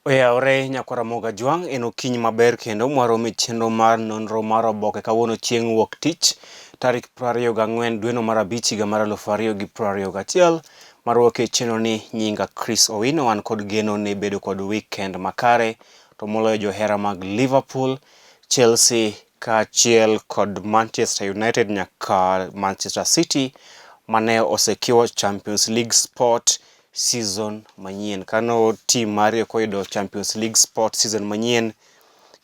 Oyaore nyakwara moga jwang' en okiny maber kendo mwaromo chenro mar nonro mar oboke kawuono chieng' wuok tich tarik 24 dweno mar abich higa mar 2021. Marwake chenro ni nyinga Chris Owino, wan kod geno ni bedo kod weekend makare to moloyo johera mag Liverpool, Chelsea kaachiel kod Manchester United nyaka Manchester City mane osekiwo Champions League Sport season manyien. Kano team mari koyudo Champions League Sport season manyien,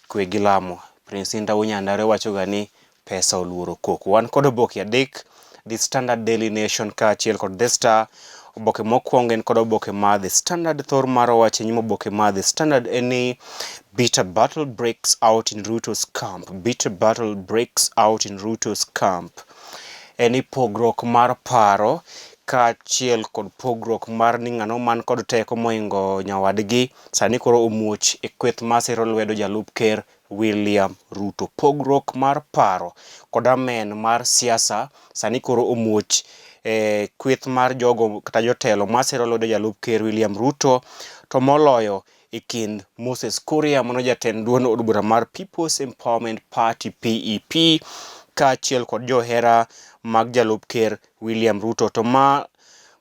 kwe gi lamo. Prince Inda Unyandare wachoga ni pesa oluoro koko. Wan kod oboke adek, The Standard, Daily Nation kaachiel kod The Star. Oboke mokwongo en kod oboke ma The Standard. Thor mar wache nyimo oboke ma The Standard eni bitter battle breaks out in Ruto's camp. Bitter battle breaks out in Ruto's camp. Eni pogruok mar paro kaachiel kod pogruok mar ni ng'ano man kod teko moingo nyawadgi sani koro omuoch e kweth masiro lwedo jalup ker William Ruto. Pogruok mar paro kod amen mar siasa sani koro omuoch kweth mar jogo kata jotelo masiro lwedo jalup ker William Ruto, to moloyo e kind Moses Kuria mano jatend duond od bura mar People's Empowerment Party PEP kaachiel kod johera mag jalup ker William Ruto. To ma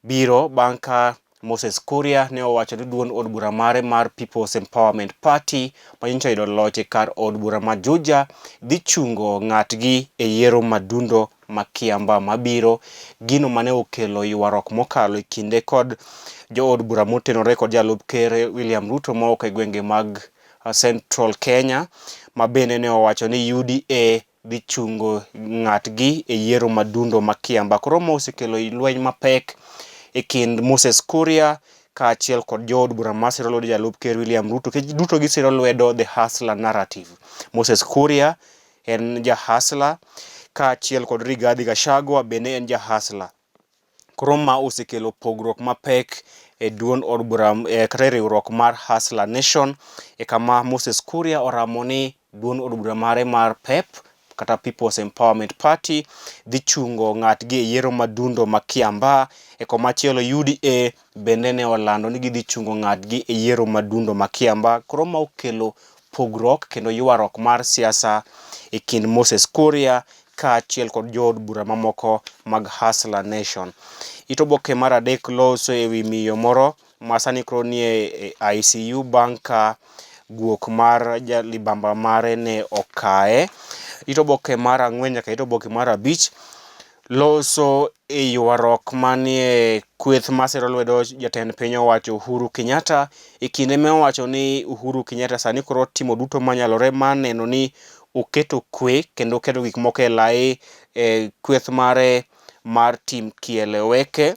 biro bang' ka Moses Kuria ne owacho ni duond od bura mare mar People's Empowerment Party manyicho yudo loch e kar od bura ma Juja dhi chungo ng'atgi e yiero madundo ma Kiamba mabiro, gino mane okelo ywaruok mokalo e kinde kod jo od bura motenore kod jalup ker William Ruto mawuok e gwenge mag Central Kenya, ma bende ne owacho ni UDA dhi chungo ng'atgi e yiero madundo ma Kiamba. Koro ma osekelo lweny mapek e kind Moses Kuria kaachiel kod jo od bura masiro lwedo jalup ker William Ruto, ke duto gisiro lwedo the hustler narrative. Moses Kuria en ja hustler kaachiel kod Rigathi Gachagua bende en ja hustler. Koro ma osekelo pogruok mapek e duond od bura kata riwruok mar Hustler Nation, e kama Moses Kuria oramo ni duond od bura mare mar PEP kata People's Empowerment Party dhi chungo ng'atgi e yiero madundo ma Kiamba. E komachielo UDA bende ne olando ni gidhi chungo ng'atgi e yiero madundo ma Kiamba. Koro ma okelo pogruok kendo ywaruok mar siasa e kind Moses Kuria kaachiel kod jo od bura mamoko mag Hustler Nation. Itoboke mar adek loso e wi miyo moro ma sani koro nie ICU bang' ka guok mar libamba mare ne okae. Itoboke mar ang'wen nyaka itoboke mar abich loso e ywaruok manie kweth masiro lwedo jatend piny owacho Uhuru Kenyatta, e kinde me owacho ni Uhuru Kenyatta sani koro timo duto manyalore mar neno ni oketo kwe kendo oketo gik moko e lai e kweth mare mar tim kieleweke,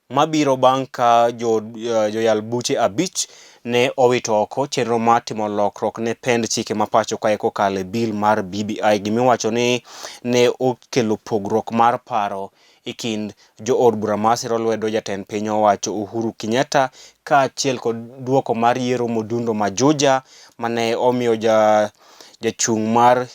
mabiro bang' ka joyal buche abich ne owito oko chenro mar timo lokruok ne pend chike ma pacho kae kokalo e bill mar BBI. Gimiwacho ni ne okelo pogruok mar paro e kind jo od bura masiro lwedo jatend piny owacho Uhuru Kenyatta kaachiel kod duoko mar yiero modundo ma Juja mane omiyo jachung' mar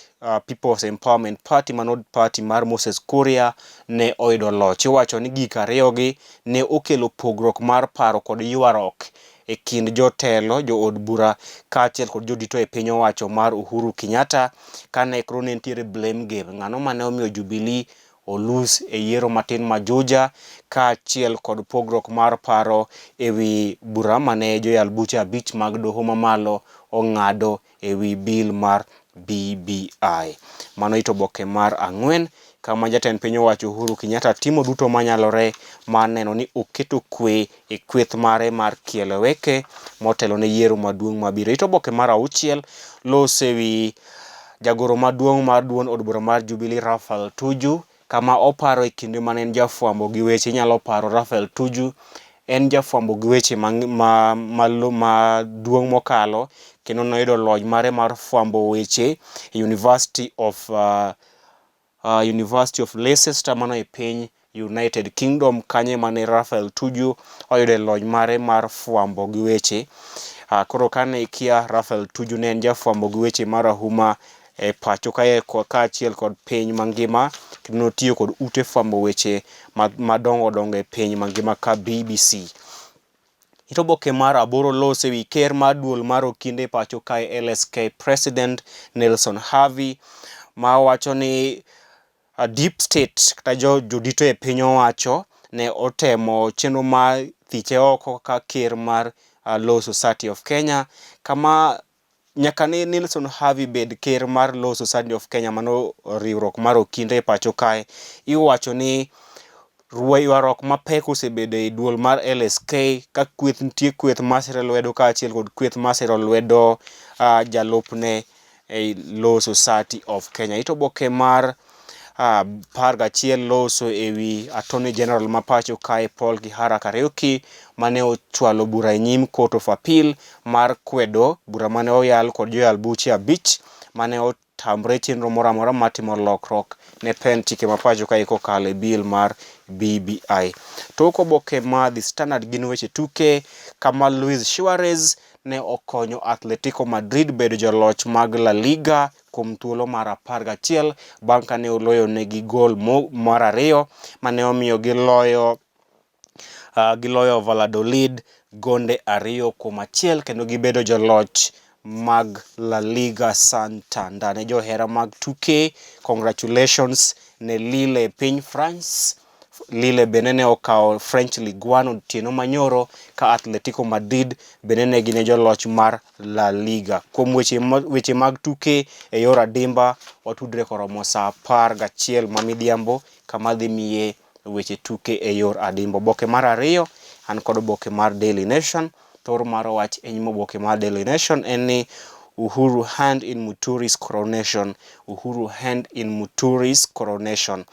People's Empowerment Party manod party mar Moses Kuria ne oyudo loch. Iwacho ni gik ariyogi ne okelo pogruok mar paro kod ywaruok e kind jotelo, jo od bura kaachiel kod jodito e piny owacho mar Uhuru Kenyatta, kane koro ne nitiere blame game, ng'ano mane omiyo Jubilee olus e yiero matin ma Juja, kaachiel kod pogruok mar paro e wi bura mane joyal buche abich mag doho mamalo ong'ado e wi bill mar BBI. Mano itoboke mar ang'wen, kama jatend piny owacho Uhuru Kenyatta timo duto manyalore mar neno ni oketo kwe e kweth mare mar kieleweke motelo ne yiero maduong' mabiro. Itoboke mar auchiel loso e wi jagoro maduong' mar duond od bura mar Jubilee Raphael Tuju, kama oparo e kinde mane en jafwambo gi weche. Inyalo paro Raphael Tuju en jafwambo gi weche maduong' mokalo, kendo noyudo lony mare mar fwambo weche University of Leicester mano e piny United Kingdom, kanye mane Raphael Tuju oyudo lony mare mar fwambo gi weche. Koro kane ikia, Raphael Tuju ne en jafwambo gi weche marahuma e pacho kae kaachiel kod piny mangima, kendo notiyo kod ute fwambo weche madongo dongo e piny mangima ka BBC. Oboke mar 8 los ewi ker mar duol mar okinde pacho kae LSK President Nelson Havi ma wacho ni deep state kata jodito e piny owacho ne otemo chenro mar thiche oko ka ker mar Law Society of Kenya, kama nyaka ne Nelson Havi bed ker mar Law Society of Kenya, mano riwruok mar okinde e pacho kae. Iwacho ni ywaruok mapek osebedo e duol mar LSK ka nitie kweth masiro lwedo kaachiel kod kweth masiro lwedo jalupne e Law Society of Kenya. Oboke mar 11 loso ewi Attorney General ma pacho kae Paul Kihara Kariuki mane ochwalo bura e nyim Court of Appeal mar kwedo bura mane oyal kod joyal buche 5 mane otamre chenro moro amora matimo lokruok ne pen chike ma pacho kae kokalo e bill mar BBI. Tok oboke ma The Standard gin weche tuke kama Luis Suarez ne okonyo Atletico Madrid bedo joloch mag La Liga kuom thuolo mar 11 bang' kane oloyo negi gol mar 2 mane omiyo giloyo Valladolid gonde 2-1 kendo gibedo joloch mag La Liga Santander. Ne johera mag tuke, congratulations ne Lille piny France. Lille benene okawo French Ligue 1 otieno manyoro ka Atletico Madrid benene gine joloch mar La Liga. Kuom weche mag tuke e yor adimba watudre koromo saa 11 mamidhiambo kama dhi miye weche tuke e yor adimba. Oboke mar 2 an kod oboke mar Daily Nation. Thor mar wach e nyim oboke mar Daily Nation en ni Uhuru hand in Muturi's coronation. Uhuru hand in Muturi's coronation.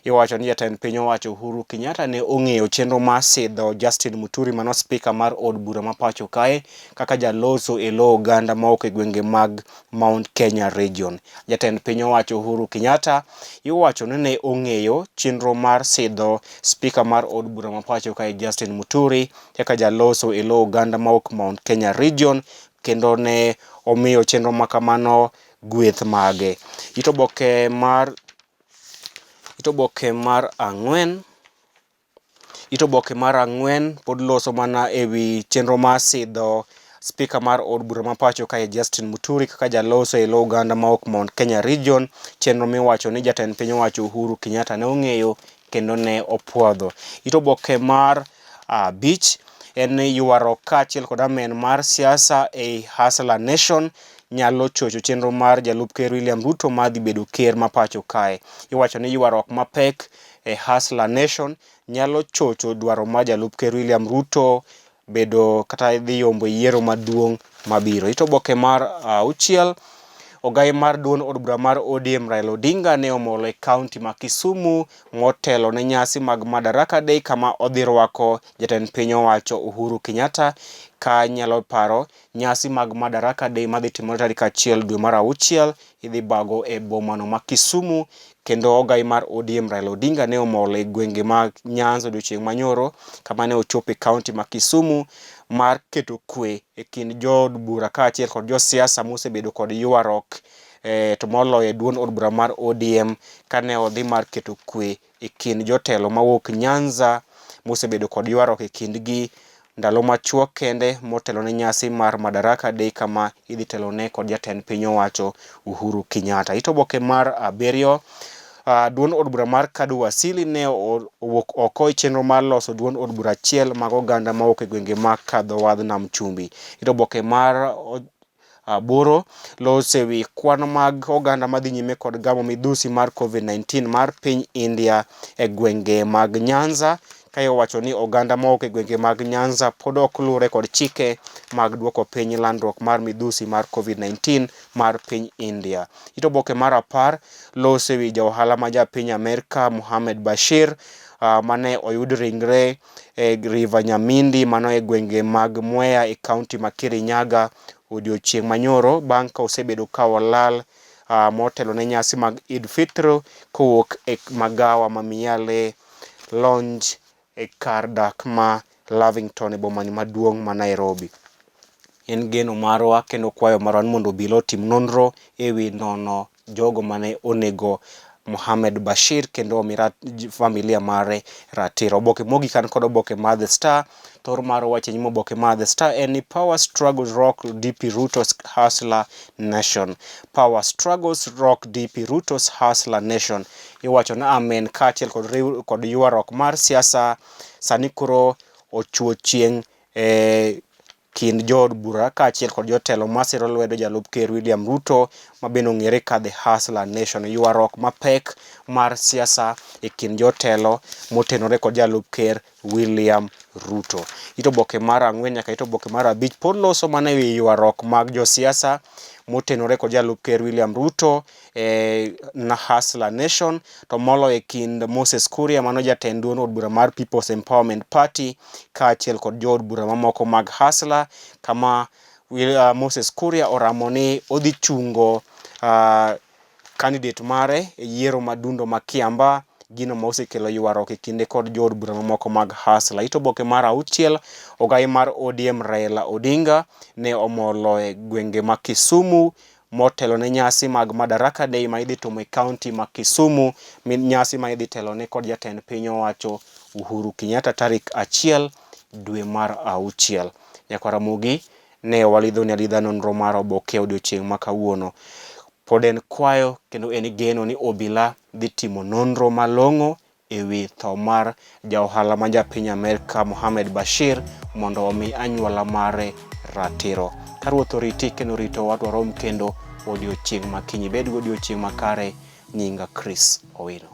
Iwacho ni jatend piny owacho Uhuru Kenyatta ne ong'eyo chenro mar sidho Justin Muturi mano spika mar od bura ma pacho kae kaka jaloso e lo oganda ma ok e gwenge mag Mount Kenya region. Jatend piny owacho Uhuru Kenyatta iwacho ni ne ong'eyo chenro mar sidho spika mar od bura ma pacho kae Justin Muturi kaka jaloso e lo oganda ma ok Mount Kenya region, kendo ne omiyo chenro makamano gweth mage. Oboke mar 4 pod loso mana ewi chenro mar sidho spika mar od bura ma pacho kae Justin Muturi kaka jaloso e lo oganda ma ok Mount Kenya region, chenro miwacho ni jatend piny owacho Uhuru Kenyatta ne ong'eyo kendo ne opuodho. Oboke mar 5 en ywaruok kaachiel kod amen mar siasa e Hustler Nation nyalo chocho chenro mar jalup ker William Ruto madhi bedo ker ma pacho kae. Iwacho ni ywaruok mapek e Hustler Nation nyalo chocho dwaro mar jalup ker William Ruto bedo kata dhi yombo yiero maduong' mabiro. Oboke mar 6 ogai mar duond od bura mar ODM Raila Odinga ne omolo e kaunti ma Kisumu motelo ne nyasi mag Madaraka Day kama odhi rwako jatend piny owacho Uhuru Kenyatta. Ka nyalo paro nyasi mag Madaraka Day madhi timore tarik 1 dwe mar 6 idhi bago e bomano ma Kisumu, kendo ogai mar ODM Raila Odinga ne omolo e gwenge mag Nyanza odiochieng' manyoro kama ne ochopo e kaunti ma Kisumu mar keto kwe e kind jood bura kaachiel kod josiasa mosebedo kod ywaruok to moloyo e duond od bura mar ODM kane odhi mar keto kwe e kind jotelo mawuok Nyanza mosebedo kod ywaruok e kindgi ndalo machuok kende motelo ne nyasi mar Madaraka Day kama idhi telone kod jatend piny owacho Uhuru Kenyatta. Oboke mar 7 duond od bura mar Kadu Wasili ne owuok oko e chenro mar loso duond od bura achiel mag oganda ma ok e gwenge mag kadho wadh Nam Chumbi. Oboke mar 8 loso ewi kwan mag oganda madhi nyime kod gamo midhusi mar COVID-19 mar piny India e gwenge mag Nyanza, ka iwacho ni oganda ma ok e gwenge mag Nyanza pod ok lure kod chike mag duoko piny landruok mar midhusi mar COVID-19 mar piny India. Oboke mar 10 loso ewi ja ohala ma ja piny Amerika Mohamed Bashir mane oyud ringre e River Nyamindi mano e gwenge mag Mwea e kaunti ma Kirinyaga odiochieng' manyoro bang' ka osebedo ka olal motelo ne nyasi mag Eid Fitr kowuok e magawa ma Miale Lounge e kar dak ma Lavington e bomani maduong' ma Nairobi. En geno marwa kendo kwayo marwa mondo obila otim nonro ewi nono jogo mane onego Mohamed Bashir kendo omi familia mare ratiro. Oboke mogik kan kod oboke mar The Star. Thor mar wache nyimo oboke mar The Star en ni power struggles rock DP Ruto's hustler nation. Power struggles rock DP Ruto's hustler nation. Iwacho na amen kaachiel kod ywaruok mar siasa sani koro ochuo chieng' kind jood bura kaachiel kod jotelo masiro lwedo jalup ker William Ruto mabende ong'ere ka the hustler nation. Ywaruok mapek mar siasa kind jotelo motenore kod jalup ker William Ruto. Ito oboke mar 4 nyaka ito oboke mar 5 pod loso mana ewi ywaruok mag josiasa motenore kod jalup ker William Ruto na hustler nation, to molo kind Moses Kuria mano jatend duond od bura mar People's Empowerment Party kaachiel kod jood bura mamoko mag hustler, kama Moses Kuria oramo ni odhi chungo candidate mare e yiero madundo ma Kiamba, gino ma osekelo ywaruok e kinde kod jood bura mamoko mag hustler. Ito oboke mar 6 ogai mar ODM Raila Odinga ne omolo e gwenge ma Kisumu motelo ne nyasi mag Madaraka Day ma idhi timo e county ma Kisumu, nyasi ma idhi telo ne kod jatend piny owacho Uhuru Kenyatta tarik 1 dwe mar 6. Nyakaramogi ne walidho ne alidha nonro mar oboke odiochieng' ma kawuono. Pod en kwayo kendo en geno ni obila dhi timo nonro malong'o ewi tho mar jaohala ma japiny Amerka Mohamed Bashir mondo omi anyuola mare ratiro. Ka ruoth oriti kendo rito wadwarom kendo odiochieng' makiny. Bed godiochieng' makare. Nyinga Chris Owino.